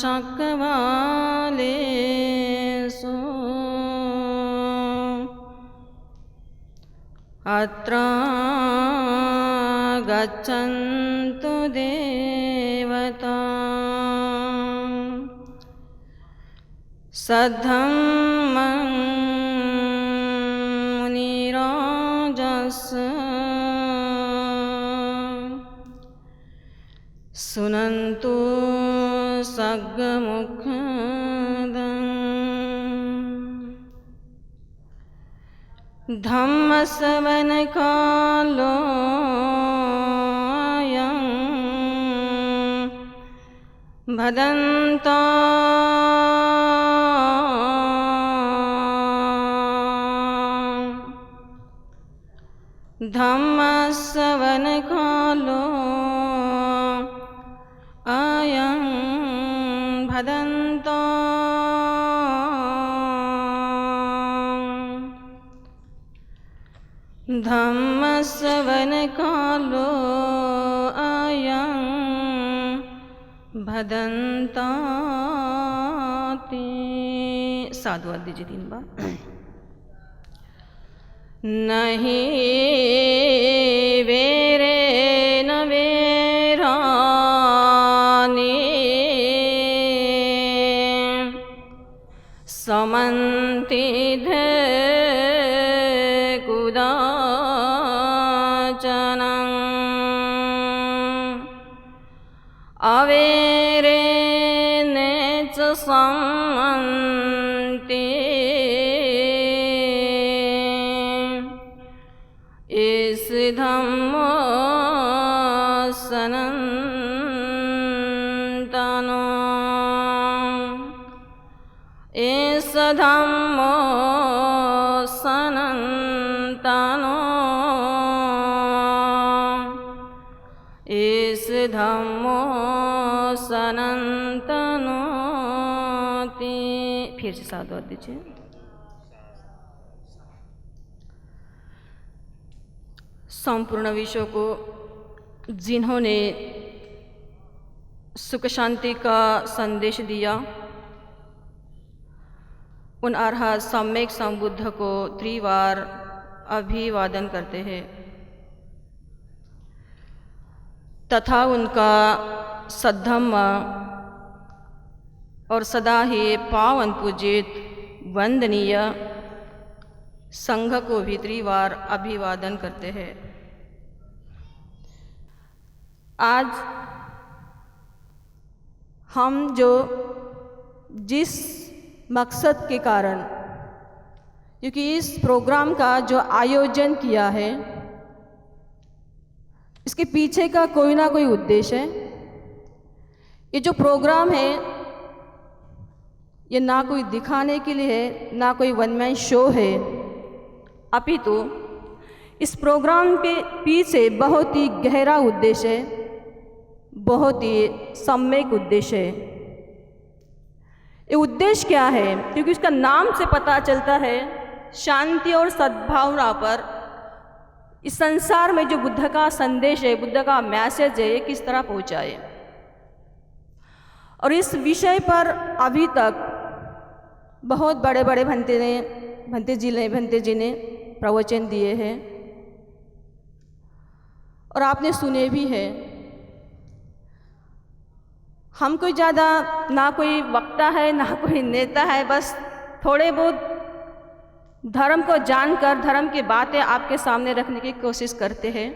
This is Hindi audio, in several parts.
चक्रवालेषु अत्र गच्छन्तु देवता सद्धम्मं मुनिराजस् सुनन्तु सग्मुखदं धम्मश्रवणकालोऽयं भदन्ताम् धम्मश्रवणकालो अयं भदन्ताम् धम्मश्रवणकालो अयं भदन्ताति। साधुवाद दीजिए 3 बार। नहीं वेरेन वेरानि समन्ति कुदाचनं अवेरेण च समन्ति इस धम्मो सनातनो इस धम्मो सनातनो इस धम्मो सनातनो। फिर से साधुवाद दीजिए। संपूर्ण विश्व को जिन्होंने सुख शांति का संदेश दिया, उन अरहत सम्यक संबुद्ध को त्रिवार अभिवादन करते हैं तथा उनका सद्धम्म और सदा ही पावन पूजित वंदनीय संघ को भी त्रिवार अभिवादन करते हैं। आज हम जिस मकसद के कारण, क्योंकि इस प्रोग्राम का जो आयोजन किया है, इसके पीछे का कोई ना कोई उद्देश्य है। ये जो प्रोग्राम है, ये ना कोई दिखाने के लिए है, ना कोई वन मैन शो है, अपितु इस प्रोग्राम के पीछे बहुत ही गहरा उद्देश्य है, बहुत ही सम्यक उद्देश्य है। ये उद्देश्य क्या है? क्योंकि उसका नाम से पता चलता है शांति और सद्भावना पर इस संसार में जो बुद्ध का संदेश है, बुद्ध का मैसेज है, ये किस तरह पहुँचाए। और इस विषय पर अभी तक बहुत बड़े बड़े भंते जी ने प्रवचन दिए हैं और आपने सुने भी हैं। हम कोई ज़्यादा ना कोई वक्ता है ना कोई नेता है, बस थोड़े बहुत धर्म को जानकर धर्म की बातें आपके सामने रखने की कोशिश करते हैं।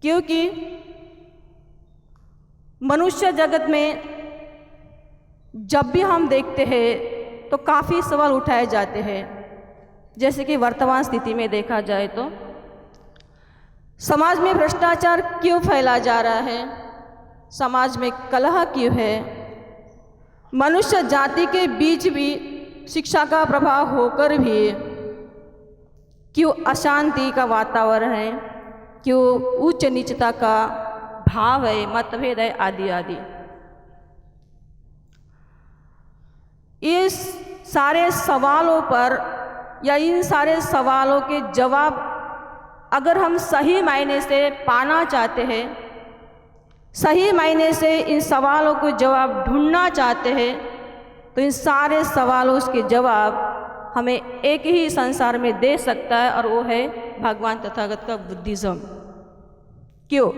क्योंकि मनुष्य जगत में जब भी हम देखते हैं तो काफ़ी सवाल उठाए जाते हैं। जैसे कि वर्तमान स्थिति में देखा जाए तो समाज में भ्रष्टाचार क्यों फैला जा रहा है, समाज में कलह क्यों है, मनुष्य जाति के बीच भी शिक्षा का प्रभाव होकर भी क्यों अशांति का वातावरण है, क्यों उच्च नीचता का भाव है, मतभेद है, आदि आदि। इस सारे सवालों पर या इन सारे सवालों के जवाब अगर हम सही मायने से पाना चाहते हैं सही मायने से इन सवालों को जवाब ढूंढना चाहते हैं तो इन सारे सवालों के जवाब हमें एक ही संसार में दे सकता है, और वो है भगवान तथागत का बुद्धिज़्म। क्यों?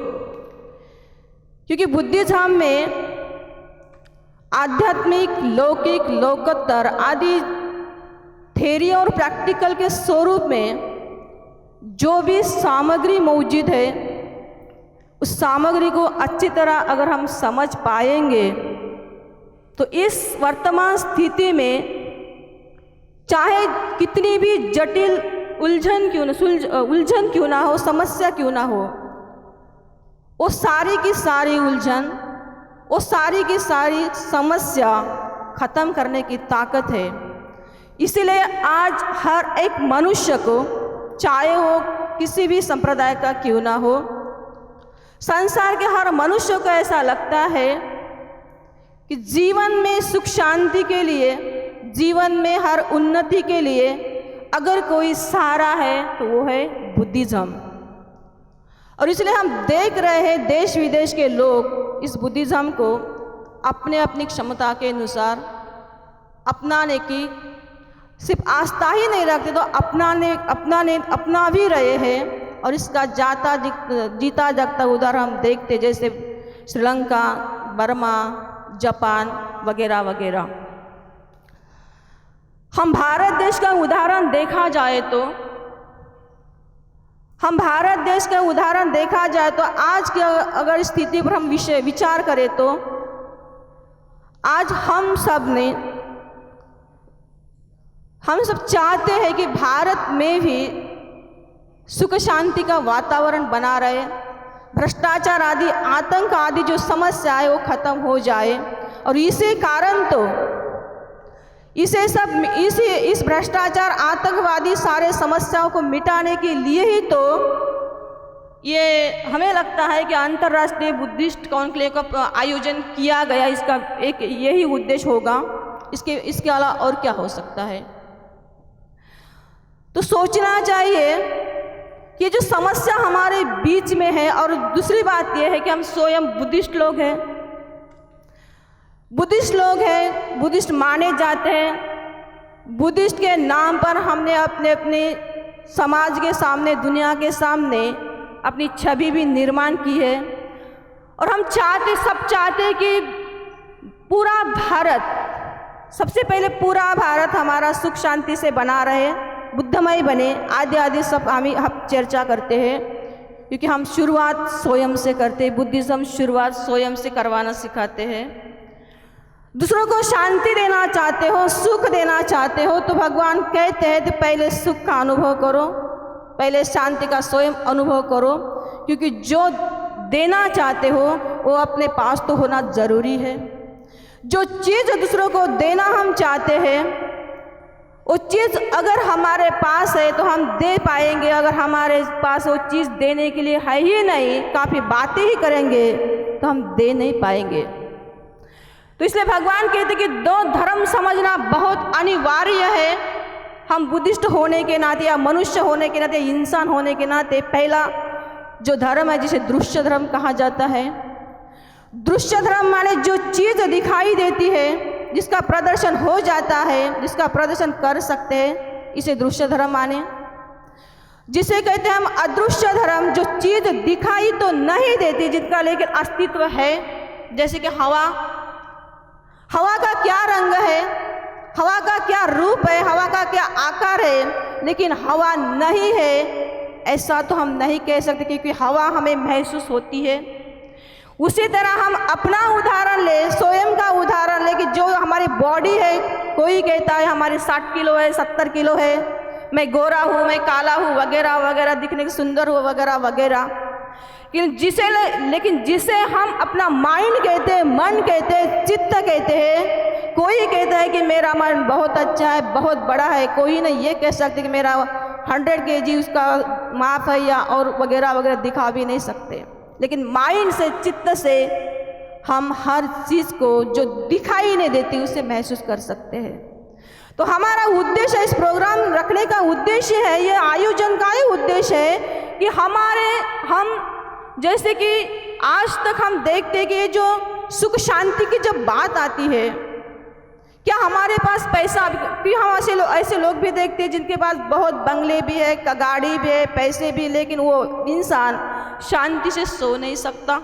क्योंकि बुद्धिज़्म में आध्यात्मिक, लौकिक, लोकोत्तर आदि थ्योरी और प्रैक्टिकल के स्वरूप में जो भी सामग्री मौजूद है, उस सामग्री को अच्छी तरह अगर हम समझ पाएंगे तो इस वर्तमान स्थिति में चाहे कितनी भी जटिल उलझन क्यों ना हो, समस्या क्यों ना हो, वो सारी की सारी उलझन, वो सारी की सारी समस्या खत्म करने की ताकत है। इसीलिए आज हर एक मनुष्य को, चाहे वो किसी भी संप्रदाय का क्यों ना हो, संसार के हर मनुष्य को ऐसा लगता है कि जीवन में सुख शांति के लिए, जीवन में हर उन्नति के लिए अगर कोई सहारा है तो वो है बुद्धिज़्म। और इसलिए हम देख रहे हैं देश विदेश के लोग इस बुद्धिज़्म को अपने अपनी क्षमता के अनुसार अपनाने की सिर्फ आस्था ही नहीं रखते तो अपना भी रहे हैं। और इसका जीता जागता उदाहरण हम देखते, जैसे श्रीलंका, बर्मा, जापान वगैरह वगैरह। हम भारत देश का उदाहरण देखा जाए तो आज की अगर स्थिति पर हम विचार करें तो आज हम सब चाहते हैं कि भारत में भी सुख शांति का वातावरण बना रहे, भ्रष्टाचार आदि, आतंक आदि जो समस्या है वो खत्म हो जाए। और इसी कारण तो इस भ्रष्टाचार, आतंकवादी सारे समस्याओं को मिटाने के लिए ही तो ये हमें लगता है कि अंतर्राष्ट्रीय बुद्धिस्ट कॉन्क्लेव का आयोजन किया गया। इसका एक यही उद्देश्य होगा, इसके अलावा और क्या हो सकता है। तो सोचना चाहिए कि जो समस्या हमारे बीच में है, और दूसरी बात यह है कि हम स्वयं बुद्धिस्ट लोग हैं, बुद्धिस्ट माने जाते हैं। बुद्धिस्ट के नाम पर हमने अपने समाज के सामने, दुनिया के सामने अपनी छवि भी निर्माण की है। और हम सब चाहते कि पूरा भारत, सबसे पहले पूरा भारत हमारा सुख शांति से बना रहे, बुद्धमय बने। आदि सब हम चर्चा करते हैं, क्योंकि हम शुरुआत स्वयं से करते हैं। बुद्धिज़्म शुरुआत स्वयं से करवाना सिखाते हैं। दूसरों को शांति देना चाहते हो, सुख देना चाहते हो, तो भगवान कहते हैं तो पहले सुख का अनुभव करो, पहले शांति का स्वयं अनुभव करो। क्योंकि जो देना चाहते हो वो अपने पास तो होना ज़रूरी है। जो चीज़ दूसरों को देना हम चाहते हैं वो चीज़ अगर हमारे पास है तो हम दे पाएंगे। अगर हमारे पास वो चीज़ देने के लिए है ही नहीं, काफ़ी बातें ही करेंगे, तो हम दे नहीं पाएंगे। तो इसलिए भगवान कहते कि दो धर्म समझना बहुत अनिवार्य है। हम बुद्धिस्ट होने के नाते या मनुष्य होने के नाते, इंसान होने के नाते, पहला जो धर्म है जिसे दृश्य धर्म कहा जाता है। दृश्य धर्म माने जो चीज़ दिखाई देती है, जिसका प्रदर्शन हो जाता है, जिसका प्रदर्शन कर सकते हैं, इसे दृश्य धर्म माने। जिसे कहते हैं हम अदृश्य धर्म, जो चीज़ दिखाई तो नहीं देती, जिनका लेकिन अस्तित्व है। जैसे कि हवा का क्या रंग है, हवा का क्या रूप है, हवा का क्या आकार है, लेकिन हवा नहीं है ऐसा तो हम नहीं कह सकते, क्योंकि हवा हमें महसूस होती है। उसी तरह हम अपना उदाहरण ले, स्वयं का उदाहरण ले कि जो हमारी बॉडी है, कोई कहता है हमारी 60 किलो है, 70 किलो है, मैं गोरा हूँ, मैं काला हूँ, वगैरह वगैरह, दिखने के सुंदर हो, वगैरह वगैरह। लेकिन जिसे हम अपना माइंड कहते हैं, मन कहते हैं, चित्त कहते हैं। कोई कहता है कि मेरा मन बहुत अच्छा है, बहुत बड़ा है, कोई नहीं ये कह सकते कि मेरा 100 kg उसका माप है या और वगैरह वगैरह दिखा भी नहीं सकते। लेकिन माइंड से, चित्त से हम हर चीज़ को जो दिखाई नहीं देती उसे महसूस कर सकते हैं। तो हमारा उद्देश्य, इस प्रोग्राम रखने का उद्देश्य है, ये आयोजन का ही उद्देश्य है कि हम जैसे कि आज तक हम देखते हैं कि ये जो सुख शांति की जब बात आती है, क्या हमारे पास पैसा भी, हम ऐसे लोग भी देखते हैं जिनके पास बहुत बंगले भी है, गाड़ी भी है, पैसे भी, लेकिन वो इंसान शांति से सो नहीं सकता,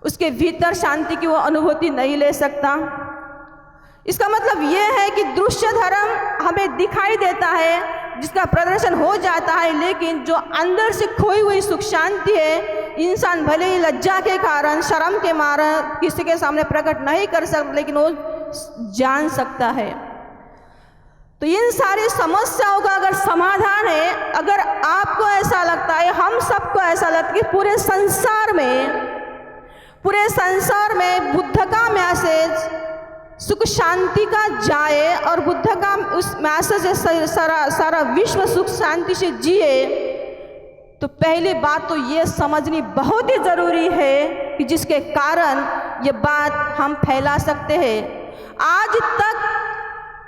उसके भीतर शांति की वो अनुभूति नहीं ले सकता। इसका मतलब ये है कि दृश्य धर्म हमें दिखाई देता है, जिसका प्रदर्शन हो जाता है, लेकिन जो अंदर से खोई हुई सुख शांति है, इंसान भले ही लज्जा के कारण, शर्म के मारण किसी के सामने प्रकट नहीं कर सकता, लेकिन वो जान सकता है। तो इन सारी समस्याओं का अगर समाधान है, अगर आपको ऐसा लगता है, हम सबको ऐसा लगता है कि पूरे संसार में बुद्ध का मैसेज सुख शांति का जाए और बुद्ध का उस मैसेज से सारा विश्व सुख शांति से जिए, तो पहली बात तो ये समझनी बहुत ही ज़रूरी है कि जिसके कारण ये बात हम फैला सकते हैं। आज तक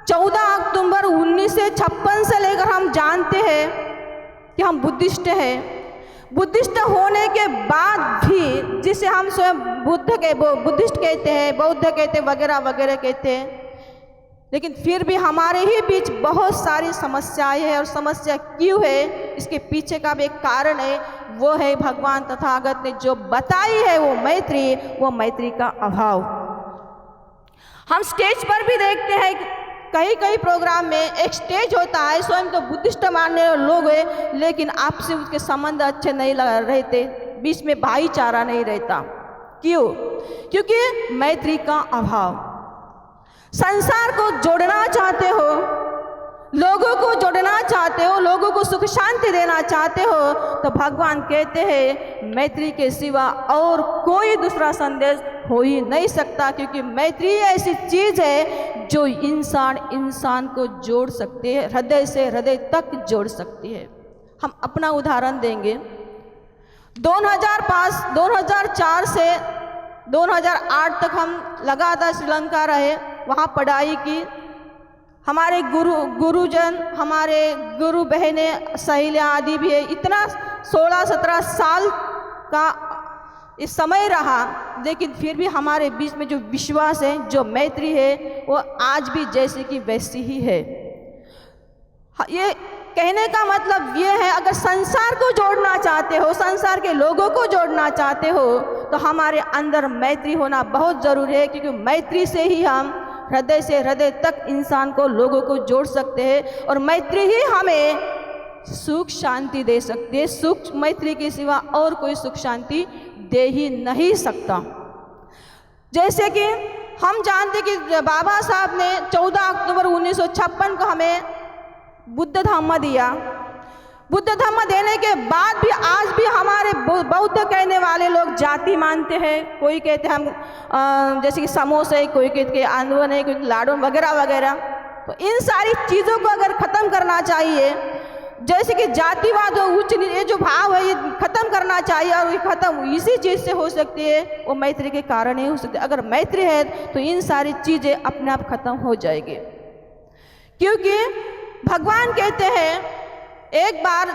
14 अक्टूबर 1956 से लेकर हम जानते हैं कि हम बुद्धिस्ट हैं। बुद्धिस्ट होने के बाद भी, जिसे हम स्वयं बुद्धिस्ट कहते हैं, बौद्ध कहते हैं, वगैरह वगैरह कहते हैं, लेकिन फिर भी हमारे ही बीच बहुत सारी समस्याएं हैं। और समस्या क्यों है, इसके पीछे का भी एक कारण है, वो है भगवान तथागत ने जो बताई है वो मैत्री का अभाव। हम स्टेज पर भी देखते हैं, कई प्रोग्राम में एक स्टेज होता है, स्वयं तो बुद्धिस्ट मानने वाले लोग हैं, लेकिन आपसे उसके संबंध अच्छे नहीं रहते, बीच में भाईचारा नहीं रहता। क्यों? क्योंकि मैत्री का अभाव। संसार को जोड़ना चाहते हो, लोगों को जोड़ना चाहते हो, लोगों को सुख शांति देना चाहते हो, तो भगवान कहते हैं मैत्री के सिवा और कोई दूसरा संदेश हो ही नहीं सकता, क्योंकि मैत्री ऐसी चीज़ है जो इंसान को जोड़ सकती है, हृदय से हृदय तक जोड़ सकती है। हम अपना उदाहरण देंगे। 2004 से 2008 तक हम लगातार श्रीलंका रहे, वहाँ पढ़ाई की। हमारे गुरुजन, हमारे गुरु बहनें, सहेलियाँ आदि भी है। इतना 16-17 साल का इस समय रहा, लेकिन फिर भी हमारे बीच में जो विश्वास है, जो मैत्री है, वो आज भी जैसे कि वैसी ही है। ये कहने का मतलब ये है, अगर संसार को जोड़ना चाहते हो, संसार के लोगों को जोड़ना चाहते हो, तो हमारे अंदर मैत्री होना बहुत ज़रूरी है, क्योंकि मैत्री से ही हम हृदय से हृदय तक इंसान को, लोगों को जोड़ सकते हैं, और मैत्री ही हमें सुख शांति दे सकती है। सुख मैत्री के सिवा और कोई सुख शांति दे ही नहीं सकता। जैसे कि हम जानते कि बाबा साहब ने 14 अक्टूबर 1956 को हमें बुद्ध धम्म दिया। बुद्ध धम्म देने के बाद भी आज भी हमारे बौद्ध कहने वाले लोग जाति मानते हैं। कोई कहते हैं हम जैसे कि समोसे, कोई कहते हैं आंदोलन है, कोई लाडू वगैरह वगैरह। तो इन सारी चीज़ों को अगर ख़त्म करना चाहिए, जैसे कि जातिवाद हो, उच्च ये जो भाव है, ये ख़त्म करना चाहिए, और ये ख़त्म इसी चीज़ से हो सकती है, वो मैत्री के कारण ही हो सकती है। अगर मैत्री है तो इन सारी चीज़ें अपने आप ख़त्म हो जाएगी, क्योंकि भगवान कहते हैं, एक बार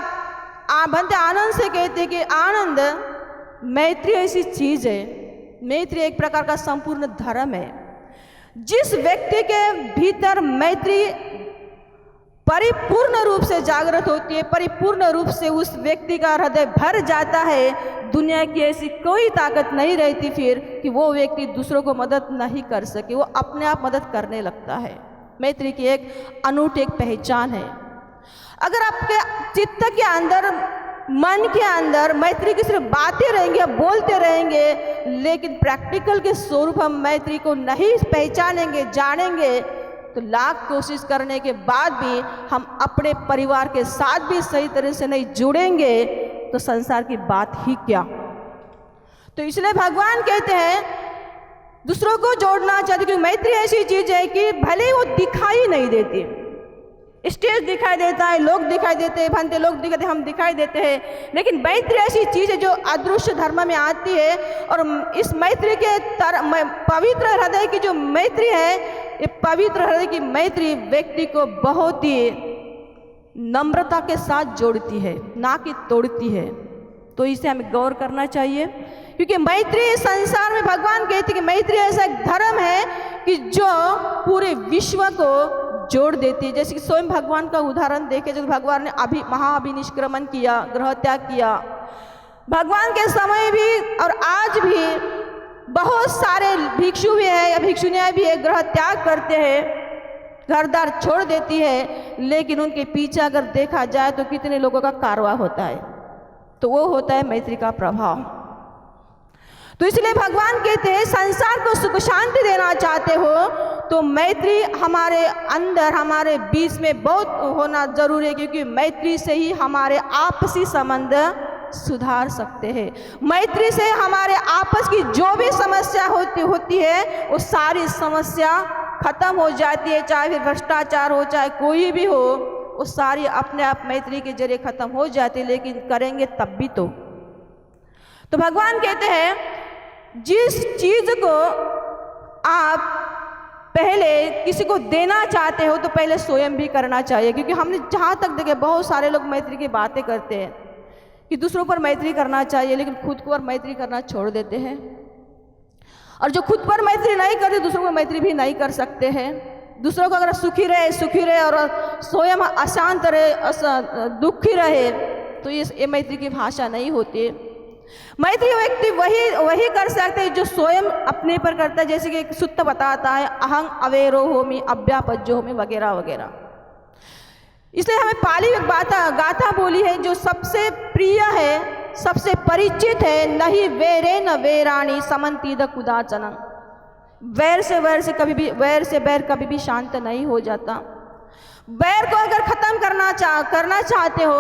बंदे आनंद से कहते हैं कि आनंद, मैत्री ऐसी चीज़ है, मैत्री एक प्रकार का संपूर्ण धर्म है। जिस व्यक्ति के भीतर मैत्री परिपूर्ण रूप से जागृत होती है, परिपूर्ण रूप से उस व्यक्ति का हृदय भर जाता है, दुनिया की ऐसी कोई ताकत नहीं रहती फिर कि वो व्यक्ति दूसरों को मदद नहीं कर सके, वो अपने आप मदद करने लगता है। मैत्री की एक अनूठी एक पहचान है। अगर आपके चित्त के अंदर, मन के अंदर मैत्री की सिर्फ बातें रहेंगे, बोलते रहेंगे, लेकिन प्रैक्टिकल के स्वरूप हम मैत्री को नहीं पहचानेंगे, जानेंगे, तो लाख कोशिश करने के बाद भी हम अपने परिवार के साथ भी सही तरह से नहीं जुड़ेंगे, तो संसार की बात ही क्या। तो इसलिए भगवान कहते हैं दूसरों को जोड़ना चाहिए, क्योंकि मैत्री ऐसी चीज़ है कि भले ही वो दिखाई नहीं देती, स्टेज दिखाई देता है, लोग दिखाई देते हैं, भंते लोग दिखाते, हम दिखाई देते हैं, लेकिन मैत्री ऐसी चीज़ है जो अदृश्य धर्म में आती है। और इस मैत्री के पवित्र हृदय की जो मैत्री है, ये पवित्र हृदय की मैत्री व्यक्ति को बहुत ही नम्रता के साथ जोड़ती है, ना कि तोड़ती है। तो इसे हमें गौर करना चाहिए, क्योंकि मैत्री संसार में भगवान कहते हैं कि मैत्री ऐसा एक धर्म है कि जो पूरे विश्व को जोड़ देती है। जैसे कि स्वयं भगवान का उदाहरण देखें, जब भगवान ने महाअभिनिष्क्रमण किया, ग्रह त्याग किया, भगवान के समय भी और आज भी बहुत सारे भिक्षु भी है या भिक्षुनियाँ भी है, ग्रह त्याग करते हैं, घर द्वार छोड़ देती है, लेकिन उनके पीछे अगर देखा जाए तो कितने लोगों का कारवा होता है, तो वो होता है मैत्री का प्रभाव। तो इसलिए भगवान कहते हैं संसार को सुख शांति देना चाहते हो तो मैत्री हमारे अंदर, हमारे बीच में बहुत होना जरूरी है, क्योंकि मैत्री से ही हमारे आपसी संबंध सुधार सकते हैं। मैत्री से हमारे आपस की जो भी समस्या होती है वो सारी समस्या खत्म हो जाती है, चाहे फिर भ्रष्टाचार हो, चाहे कोई भी हो, वो सारी अपने आप मैत्री के जरिए खत्म हो जाती है, लेकिन करेंगे तब भी तो भगवान कहते हैं जिस चीज को आप पहले किसी को देना चाहते हो तो पहले स्वयं भी करना चाहिए। क्योंकि हमने जहाँ तक देखे बहुत सारे लोग मैत्री की बातें करते हैं कि दूसरों पर मैत्री करना चाहिए, लेकिन खुद को और मैत्री करना छोड़ देते हैं, और जो खुद पर मैत्री नहीं करते दूसरों को मैत्री भी नहीं कर सकते हैं। दूसरों को अगर सुखी रहे और स्वयं अशांत रहे, दुखी रहे, तो ये मैत्री की भाषा नहीं होती। मैत्री व्यक्ति वही कर सकते हैं जो स्वयं अपने पर करता है, जैसे कि एक सुत्त बताता है अहं अवेरो होमि अव्यापज्यो होमि वगैरह वगैरह। इसलिए हमें पाली एक गाथा बोली है जो सबसे प्रिय है, सबसे परिचित है, नहीं वेरे न वेराणी समन्तीद कुदाचनम। वैर से बैर कभी भी शांत नहीं हो जाता। बैर को अगर खत्म करना चाहते हो,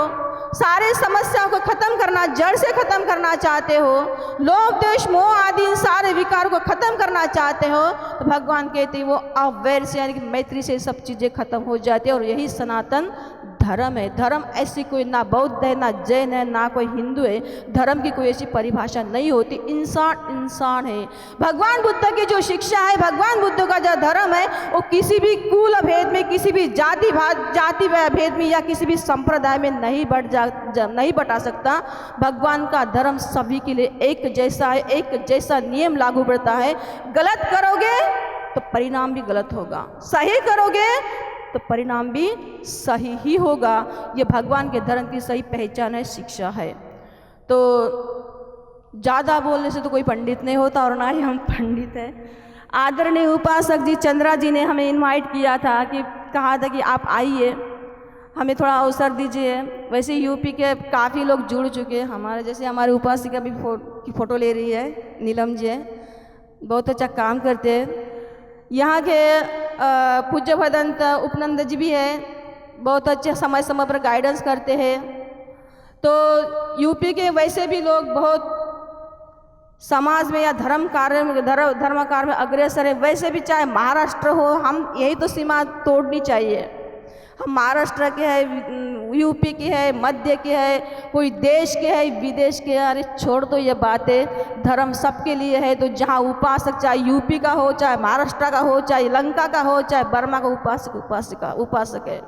सारे समस्याओं को खत्म करना, जड़ से खत्म करना चाहते हो, लोभ द्वेष मोह आदि इन सारे विकारों को खत्म करना चाहते हो, तो भगवान कहते हैं वो अवैर से यानी कि मैत्री से सब चीज़ें खत्म हो जाती है। और यही सनातन धर्म है। धर्म ऐसी कोई ना बौद्ध है, ना जैन है, ना कोई हिंदू है। धर्म की कोई ऐसी परिभाषा नहीं होती। इंसान है। भगवान बुद्ध की जो शिक्षा है, भगवान बुद्ध का जो धर्म है, वो किसी भी कुल भेद में, किसी भी जाति भेद में या किसी भी संप्रदाय में नहीं बटा सकता। भगवान का धर्म सभी के लिए एक जैसा है, एक जैसा नियम लागू पड़ता है। गलत करोगे तो परिणाम भी गलत होगा, सही करोगे तो परिणाम भी सही ही होगा। ये भगवान के धर्म की सही पहचान है, शिक्षा है। तो ज़्यादा बोलने से तो कोई पंडित नहीं होता और ना ही हम पंडित हैं। आदरणीय उपासक जी चंद्रा जी ने हमें इनवाइट किया था, कि कहा था कि आप आइए, हमें थोड़ा अवसर दीजिए। वैसे यूपी के काफ़ी लोग जुड़ चुके हैं हमारे, जैसे हमारे उपासिका भी की फ़ोटो ले रही है, नीलम जी है, बहुत अच्छा काम करते हैं। यहाँ के पूज्य भदंत उपनंद जी भी है, बहुत अच्छे समय समय पर गाइडेंस करते हैं। तो यूपी के वैसे भी लोग बहुत समाज में या धर्म कार्य में अग्रसर है। वैसे भी चाहे महाराष्ट्र हो, हम यही तो सीमा तोड़नी चाहिए। हम महाराष्ट्र के हैं, यूपी के हैं, मध्य के हैं, कोई देश के है, विदेश के है। अरे छोड़ दो ये बातें, धर्म सबके लिए है। तो जहाँ उपासक, चाहे यूपी का हो, चाहे महाराष्ट्र का हो, चाहे लंका का हो, चाहे बर्मा का उपासक है।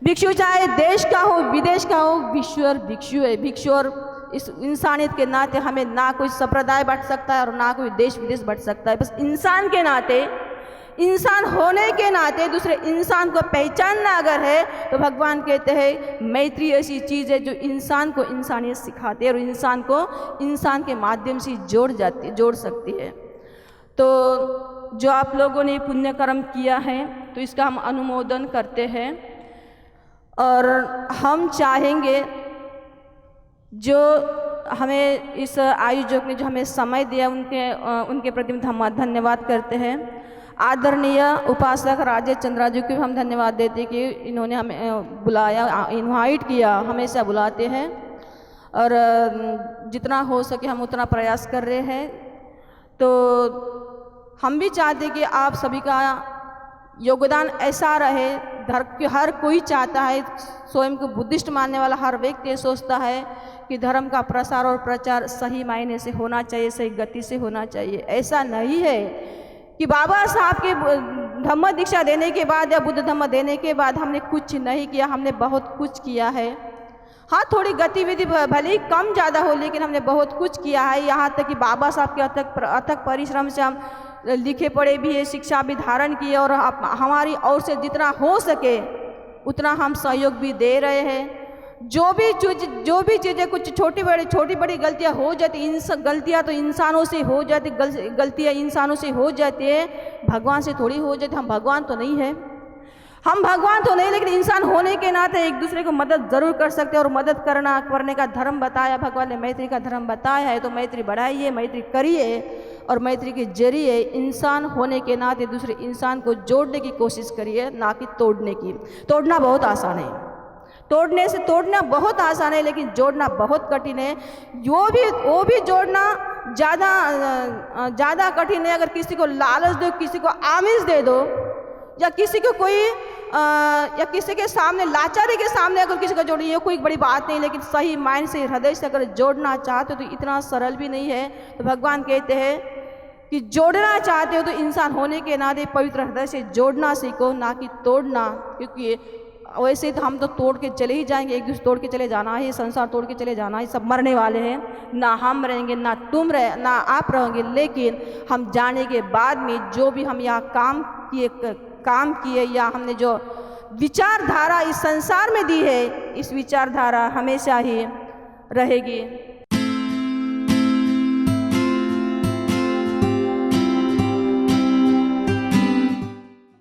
भिक्षु चाहे देश का हो, विदेश का हो, भिक्षु है। भिक्षु और इस इंसानियत के नाते हमें ना कोई संप्रदाय बांट सकता है और ना कोई देश विदेश बांट सकता है। बस इंसान के नाते, इंसान होने के नाते दूसरे इंसान को पहचानना अगर है, तो भगवान कहते हैं मैत्री ऐसी चीज़ है जो इंसान को इंसानियत सिखाती है और इंसान को इंसान के माध्यम से जोड़ सकती है। तो जो आप लोगों ने पुण्य कर्म किया है, तो इसका हम अनुमोदन करते हैं। और हम चाहेंगे, जो हमें इस आयोजक ने जो हमें समय दिया, उनके प्रति हम धन्यवाद करते हैं। आदरणीय उपासक राजेश चंद्रा जी को हम धन्यवाद देते हैं कि इन्होंने हमें बुलाया, इनवाइट किया। हमेशा बुलाते हैं और जितना हो सके हम उतना प्रयास कर रहे हैं। तो हम भी चाहते हैं कि आप सभी का योगदान ऐसा रहे। हर कोई चाहता है, स्वयं को बुद्धिस्ट मानने वाला हर व्यक्ति सोचता है कि धर्म का प्रसार और प्रचार सही मायने से होना चाहिए, सही गति से होना चाहिए। ऐसा नहीं है कि बाबा साहब के धम्म दीक्षा देने के बाद या बुद्ध धम्म देने के बाद हमने कुछ नहीं किया। हमने बहुत कुछ किया है। हाँ, थोड़ी गतिविधि भले ही कम ज़्यादा हो, लेकिन हमने बहुत कुछ किया है। यहाँ तक कि बाबा साहब के अथक परिश्रम से हम लिखे पढ़े भी है, शिक्षा भी धारण किए, और हमारी ओर से जितना हो सके उतना हम सहयोग भी दे रहे हैं। जो भी चीज़ें कुछ छोटी बड़ी गलतियाँ हो जाती, गलतियाँ तो इंसानों से हो जाती, गलतियाँ इंसानों से हो जाती है, भगवान से थोड़ी हो जाती। हम भगवान तो नहीं है, लेकिन इंसान होने के नाते एक दूसरे को मदद ज़रूर कर सकते हैं, और मदद करने का धर्म बताया भगवान ने, मैत्री का धर्म बताया है। तो मैत्री बढ़ाइए, मैत्री करिए, और मैत्री के जरिए इंसान होने के नाते दूसरे इंसान को जोड़ने की कोशिश करिए, ना कि तोड़ने की। तोड़ना बहुत आसान है, तोड़ना बहुत आसान है, लेकिन जोड़ना बहुत कठिन है। वो भी जोड़ना ज़्यादा कठिन है। अगर किसी को लालच दो, किसी को आमिष दे दो, या किसी को या किसी के सामने लाचारी के सामने अगर किसी को जोड़िए, ये कोई बड़ी बात नहीं, लेकिन सही माइंड से, हृदय से अगर जोड़ना चाहते हो तो इतना सरल भी नहीं है। तो भगवान कहते हैं कि जोड़ना चाहते हो तो इंसान होने के नाते पवित्र हृदय से जोड़ना सीखो, ना कि तोड़ना। क्योंकि वैसे तो हम तो तोड़ के चले ही जाएंगे, एक दूसरे तोड़ के चले जाना है, संसार तोड़ के चले जाना है, सब मरने वाले हैं। ना हम रहेंगे, ना आप रहोगे, लेकिन हम जाने के बाद में जो भी हम यहाँ काम किए या हमने जो विचारधारा इस संसार में दी है, इस विचारधारा हमेशा ही रहेगी।